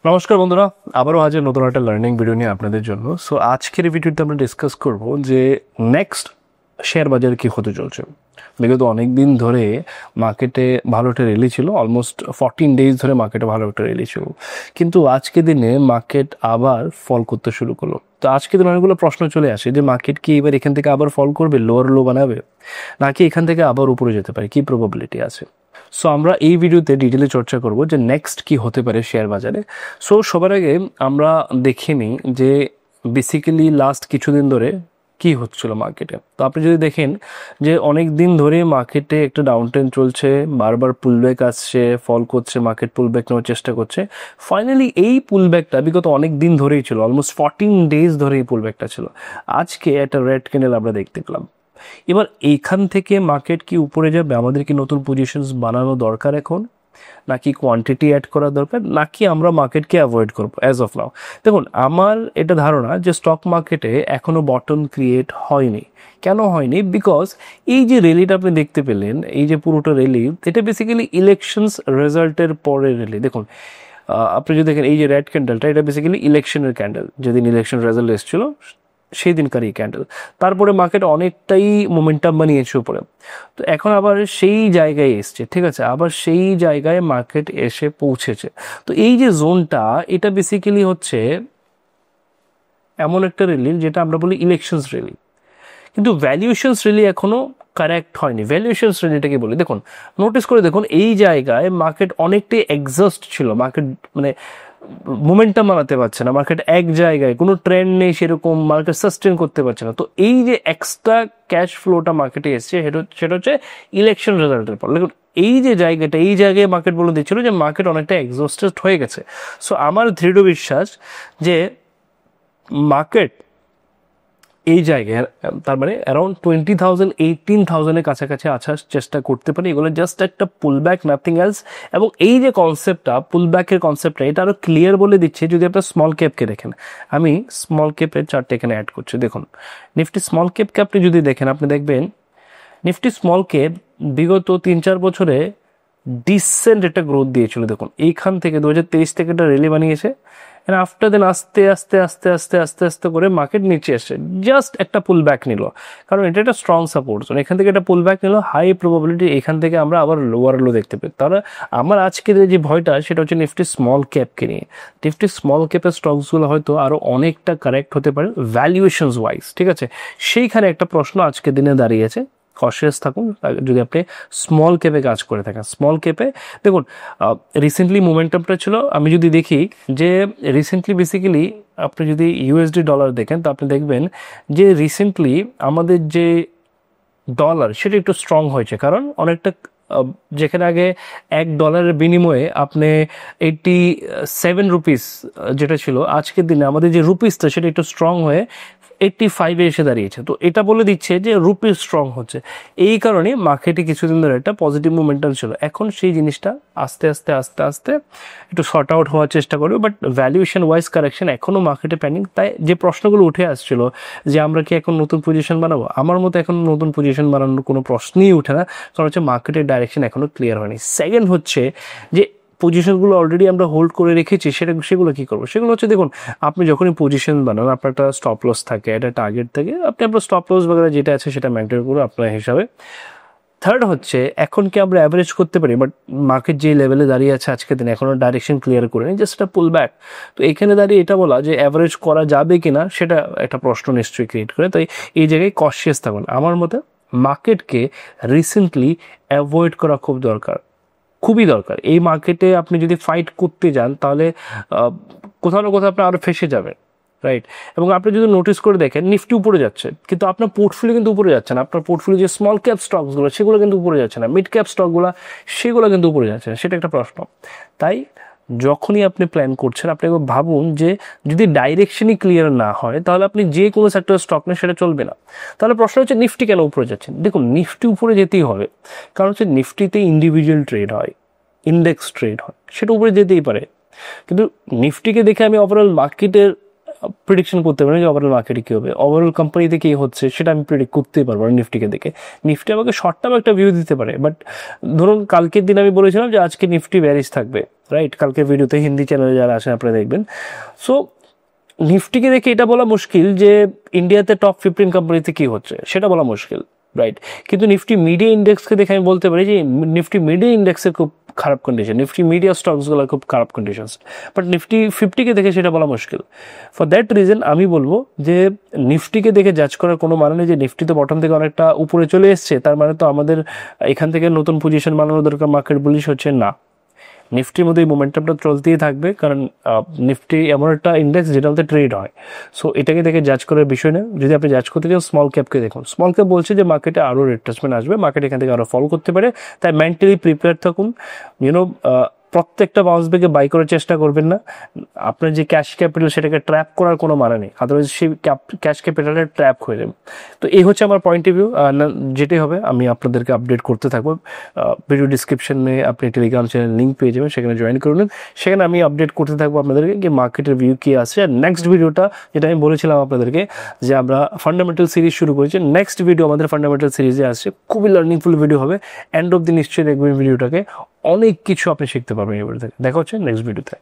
নমস্কার বন্ধুরা, আবারও আজ নতুন একটা লার্নিং ভিডিও নিয়ে আপনাদের জন্য। সো আজকের এই ভিডিওতে আমরা ডিসকাস করব যে নেক্সট শেয়ার বাজারে কী হতে চলছে। বিগত অনেক দিন ধরে মার্কেটে ভালো একটা র্যালি ছিল, অলমোস্ট 14 ডেজ ধরে মার্কেটে ভালো একটা র্যালি ছিল, কিন্তু আজকে দিনে মার্কেট আবার ফল করতে শুরু করলো। তো আজকে দিনে অনেকগুলো প্রশ্ন চলে আসে যে মার্কেট কি এবার এখান থেকে আবার ফল করবে, লোয়ার লো বানাবে, নাকি এখান থেকে আবার উপরে যেতে পারে, কি প্রবাবিলিটি আছে। সো আমরা এই ভিডিওতে ডিটেলে চর্চা করব যে নেক্সট কি হতে পারে শেয়ার বাজারে। সো সবার আগে আমরা দেখে নিই যে বেসিক্যালি লাস্ট কিছুদিন ধরে কি হচ্ছিল মার্কেটে। তো আপনি যদি দেখেন যে অনেক দিন ধরে মার্কেটে একটা ডাউন ট্রেন্ড চলছে, বারবার পুলব্যাক আসছে, ফল করছে, মার্কেট পুলব্যাক নেওয়ার চেষ্টা করছে। ফাইনালি এই পুলব্যাকটা বিগত অনেক দিন ধরেই ছিল, অলমোস্ট 14 ডেজ ধরে এই পুলব্যাকটা ছিল। আজকে একটা রেড ক্যান্ডেল আমরা দেখতে পেলাম। এবার এইখান থেকে মার্কেট কি উপরে যাবে, আমাদের কি নতুন পজিশনস বানানো দরকার এখন, নাকি কোয়ান্টিটি অ্যাড করা দরকার, নাকি আমরা মার্কেটকে অ্যাভয়েড করবো অ্যাজ অফ নাও? দেখুন, আমার এটা ধারণা যে স্টক মার্কেটে এখনও বটম ক্রিয়েট হয়নি। কেন হয়নি? বিকজ এই যে র্যালিটা আপনি দেখতে পেলেন, এই যে পুরোটা র্যালি, এটা বেসিক্যালি ইলেকশনস রেজাল্টের পরে র্যালি। দেখুন, আপনি যদি দেখেন এই যে রেড ক্যান্ডেলটা, এটা বেসিক্যালি ইলেকশনের ক্যান্ডেল, যেদিন ইলেকশন রেজাল্ট এসেছিল সেই দিনকারই ক্যান্ডেল। তারপরে মার্কেট অনেকটাই মোমেন্টাম বানিয়েছে উপরে। তো এখন আবার সেই জায়গায় এসছে, ঠিক আছে, আবার সেই জায়গায় মার্কেট এসে পৌঁছেছে। তো এই যে জোনটা, এটা বেসিক্যালি হচ্ছে এমন একটা র্যালি যেটা আমরা বলি ইলেকশনস র্যালি, কিন্তু ভ্যালুয়েশনস র্যালি এখনও কারেক্ট হয়নি। ভ্যালুয়েশনস র্যালিটাকে বলি, দেখুন নোটিস করে দেখুন, এই জায়গায় মার্কেট অনেকটাই এক্সস্ট ছিল, মার্কেট মানে মোমেন্টাম বানাতে পারছে না, মার্কেট এক জায়গায়, কোনো ট্রেন্ড নেই সেরকম, মার্কেট সাস্টেন করতে পারছে না। তো এই যে এক্সট্রা ক্যাশ ফ্লোটা মার্কেটে এসছে, সেটা হচ্ছে ইলেকশন রেজাল্টের পর। দেখুন এই যে জায়গাটা, এই জায়গায় মার্কেট বলে দিচ্ছিল যে মার্কেট অনেকটা এক্সস্টেড হয়ে গেছে। সো আমার দৃঢ় বিশ্বাস যে মার্কেট এই জায়গায়, তার মানে অ্যারাউন্ড 20,000 18,000-এর কাছাকাছি আসার চেষ্টা করতে পারে। এগুলো জাস্ট একটা পুলব্যাক, নাথিং এলস। এবং এই যে কনসেপ্টটা, পুলব্যাকের কনসেপ্টটা, এটা আরও ক্লিয়ার বলে দিচ্ছে যদি আপনার স্মল ক্যাপকে দেখেন। আমি স্মল ক্যাপের চার্টটা এখানে অ্যাড করছি। দেখুন নিফটি স্মল ক্যাপকে আপনি যদি দেখেন, আপনি দেখবেন নিফটি স্মল ক্যাপ বিগত 3-4 বছরে ডিসেন্ট একটা গ্রোথ দিয়েছিল। দেখুন এইখান থেকে 2023 থেকে একটা রেলি বানিয়েছে, এন্ড আফটার দেন আস্তে আস্তে আস্তে আস্তে আস্তে আস্তে করে মার্কেট নিচে আসছে, জাস্ট একটা পুল ব্যাক নিল, কারণ এটা একটা স্ট্রং সাপোর্ট জোন। এখান থেকে একটা পুল ব্যাক নিল, হাই প্রবাবিলিটি এখান থেকে আমরা আবার লোয়ার লো দেখতে পাই। তাহলে আমার আজকের যে ভয়টা, সেটা হচ্ছে নিফটি স্মল ক্যাপকে নিয়ে। নিফটি স্মল ক্যাপের স্টকসগুলো হয়তো আরও অনেকটা কারেক্ট হতে পারে ভ্যালুয়েশনস ওয়াইজ, ঠিক আছে। সেইখানে একটা প্রশ্ন আজকের দিনে দাঁড়িয়েছে। কশিয়াস থাকুন যদি আপনি স্মল ক্যাপে কাজ করে থাকেন। স্মল ক্যাপে দেখুন রিসেন্টলি মোমেন্টামটা ছিল, আমি যদি দেখি যে রিসেন্টলি বেসিক্যালি আপনি যদি ইউএসডি ডলার দেখেন, তো আপনি দেখবেন যে রিসেন্টলি আমাদের যে ডলার সেটা একটু স্ট্রং হয়েছে, কারণ অনেকটা যেখানে আগে $1 বিনিময়ে আপনি 87 রুপিস যেটা ছিল, আজকের দিনে আমাদের যে রুপিসটা সেটা একটু স্ট্রং হয়ে 85-এ এসে দাঁড়িয়েছে। তো এটা বলে দিচ্ছে যে রুপি স্ট্রং হচ্ছে। এই কারণে মার্কেটে কিছুদিন ধরে একটা পজিটিভ মোমেন্টাম ছিল। এখন সেই জিনিসটা আস্তে আস্তে আস্তে আস্তে একটু শর্ট আউট হওয়ার চেষ্টা করবে, বাট ভ্যালুয়েশন ওয়াইজ কারেকশন এখনও মার্কেটে প্যানিং। তাই যে প্রশ্নগুলো উঠে আসছিল যে আমরা কি এখন নতুন পজিশন বানাবো, আমার মতো এখন নতুন পজিশন বানানোর কোনো প্রশ্নই উঠে না, কারণ হচ্ছে মার্কেটের ডাইরেকশন এখনও ক্লিয়ার হয়নি। সেকেন্ড হচ্ছে যে পজিশনগুলো অলরেডি আমরা হোল্ড করে রেখেছি, সেগুলো কী করবো? সেগুলো হচ্ছে, দেখুন আপনি যখনই পজিশন বানান, আপনার একটা স্টপ লস থাকে, একটা টার্গেট থাকে, আপনি আপনার স্টপ লস বাগেরা যেটা আছে সেটা মেনটেন করুন আপনার হিসাবে। থার্ড হচ্ছে, এখন কি আমরা অ্যাভারেজ করতে পারি? বাট মার্কেট যে লেভেলে দাঁড়িয়ে আছে আজকের দিনে, এখনও ডাইরেকশন ক্লিয়ার করে নেই, জাস্ট একটা পুল ব্যাক। তো এখানে দাঁড়িয়ে এটা বলা যে অ্যাভারেজ করা যাবে কি না, সেটা একটা প্রশ্ন নিশ্চয়ই ক্রিয়েট করে। তাই এই জায়গায় কশিয়াস থাকুন। আমার মতে মার্কেটকে রিসেন্টলি অ্যাভয়েড করা খুব দরকার, খুবই দরকার। এই মার্কেটে আপনি যদি ফাইট করতে যান, তাহলে কোথাও না কোথাও আপনি আরও ফেসে যাবেন, রাইট। এবং আপনি যদি নোটিস করে দেখেন, নিফটি উপরে যাচ্ছে, কিন্তু আপনার পোর্টফোলিও কিন্তু উপরে যাচ্ছে না। আপনার পোর্টফোলিও যে স্মল ক্যাপ স্টকসগুলো, সেগুলো কিন্তু উপরে যাচ্ছে না। মিড ক্যাপ স্টকগুলো, সেগুলো কিন্তু উপরে যাচ্ছে না। সেটা একটা প্রশ্ন। তাই যখনই আপনি প্ল্যান করছেন, আপনি ভাবুন যে যদি ডাইরেকশনই ক্লিয়ার না হয়, তাহলে আপনি যে কোনো সেক্টর স্টক নেন, সেটা চলবে না। তাহলে প্রশ্ন হচ্ছে নিফটি কেন উপরে যাচ্ছেন? দেখুন নিফটি উপরে যেতেই হবে, কারণ হচ্ছে নিফটিতে ইন্ডিভিজুয়াল ট্রেড হয়, ইন্ডেক্স ট্রেড হয়, সেটা উপরে যেতেই পারে। কিন্তু নিফটিকে দেখে আমি ওভারঅল মার্কেটের প্রেডিকশন করতে পারি যে ওভারঅল মার্কেটে কী হবে, ওভারঅল কোম্পানিতে কী হচ্ছে, সেটা আমি প্রেডিক্ট করতেই পারবো না নিফটিকে দেখে। নিফটি আমাকে শর্ট টার্ম একটা ভিউ দিতে পারে, বাট ধরুন কালকের দিন আমি বলেছিলাম যে আজকে নিফটি ব্যারিশ থাকবে, রাইট, কালকের ভিডিওতে হিন্দি চ্যানেলে যারা আসেন আপনারা দেখবেন। সো নিফটিকে দেখে এটা বলা মুশকিল যে ইন্ডিয়াতে টপ 15 কোম্পানিতে কী হচ্ছে সেটা বলা মুশকিল, রাইট। কিন্তু নিফটি মিডিয়া ইন্ডেক্সকে দেখে আমি বলতে পারি যে নিফটি মিডিয়া ইন্ডেক্সের খুব খারাপ কন্ডিশন, নিফটি মিডিয়া স্টকসগুলো খুব খারাপ কন্ডিশনস, বাট নিফটি 50কে দেখে সেটা বলা মুশকিল। ফর দ্যাট রিজন আমি বলবো যে নিফটিকে দেখে জাজ করার কোনো মানে নেই যে নিফটি তো বটম থেকে অনেকটা উপরে চলে এসছে, তার মানে তো আমাদের এখান থেকে নতুন পজিশন বানানো দরকার, মার্কেট বুলিশ হচ্ছে না। নিফটির মধ্যে এই মোমেন্টামটা চলতেই থাকবে, কারণ নিফটি এমন একটা ইন্ডেক্স যেটাতে ট্রেড হয়। সো এটাকে দেখে জাজ করার বিষয় না। যদি আপনি জাজ করতে চান স্মল ক্যাপকে দেখুন, স্মল ক্যাপ বলছে যে মার্কেটে আরও রিট্রেসমেন্ট আসবে, মার্কেট এখান থেকে আরও ফল করতে পারে, তাই মেন্টালি প্রিপেয়ার থাকুন। ইউনো প্রত্যেকটা বাউন্স ব্যাকে বাই করার চেষ্টা করবেন না। আপনার যে ক্যাশ ক্যাপিটাল সেটাকে ট্র্যাপ করার কোনো মানে নেই, আদারওয়াইজ সেই ক্যাশ ক্যাপিটালে ট্র্যাপ হয়ে যাবে। তো এই হচ্ছে আমার পয়েন্ট অফ ভিউ। যেটাই হবে আমি আপনাদেরকে আপডেট করতে থাকবো। ভিডিও ডিসক্রিপশনে আপনি টেলিগ্রাম চ্যানেল লিঙ্ক পেয়ে যাবেন, সেখানে জয়েন করে নিন। সেখানে আমি আপডেট করতে থাকবো আপনাদেরকে যে মার্কেটের ভিউ কী আছে। আর নেক্সট ভিডিওটা যেটা আমি বলেছিলাম আপনাদেরকে যে আমরা ফান্ডামেন্টাল সিরিজ শুরু করেছি, নেক্সট ভিডিও আমাদের ফান্ডামেন্টাল সিরিজে আসছে, খুবই লার্নিংফুল ভিডিও হবে। এন্ড অফ দি নিশ্চয়ই দেখবেন ভিডিওটাকে, অনেক কিছু আপনি শিখতে পারবেন এবার থেকে। দেখা হচ্ছে নেক্সট ভিডিওতে।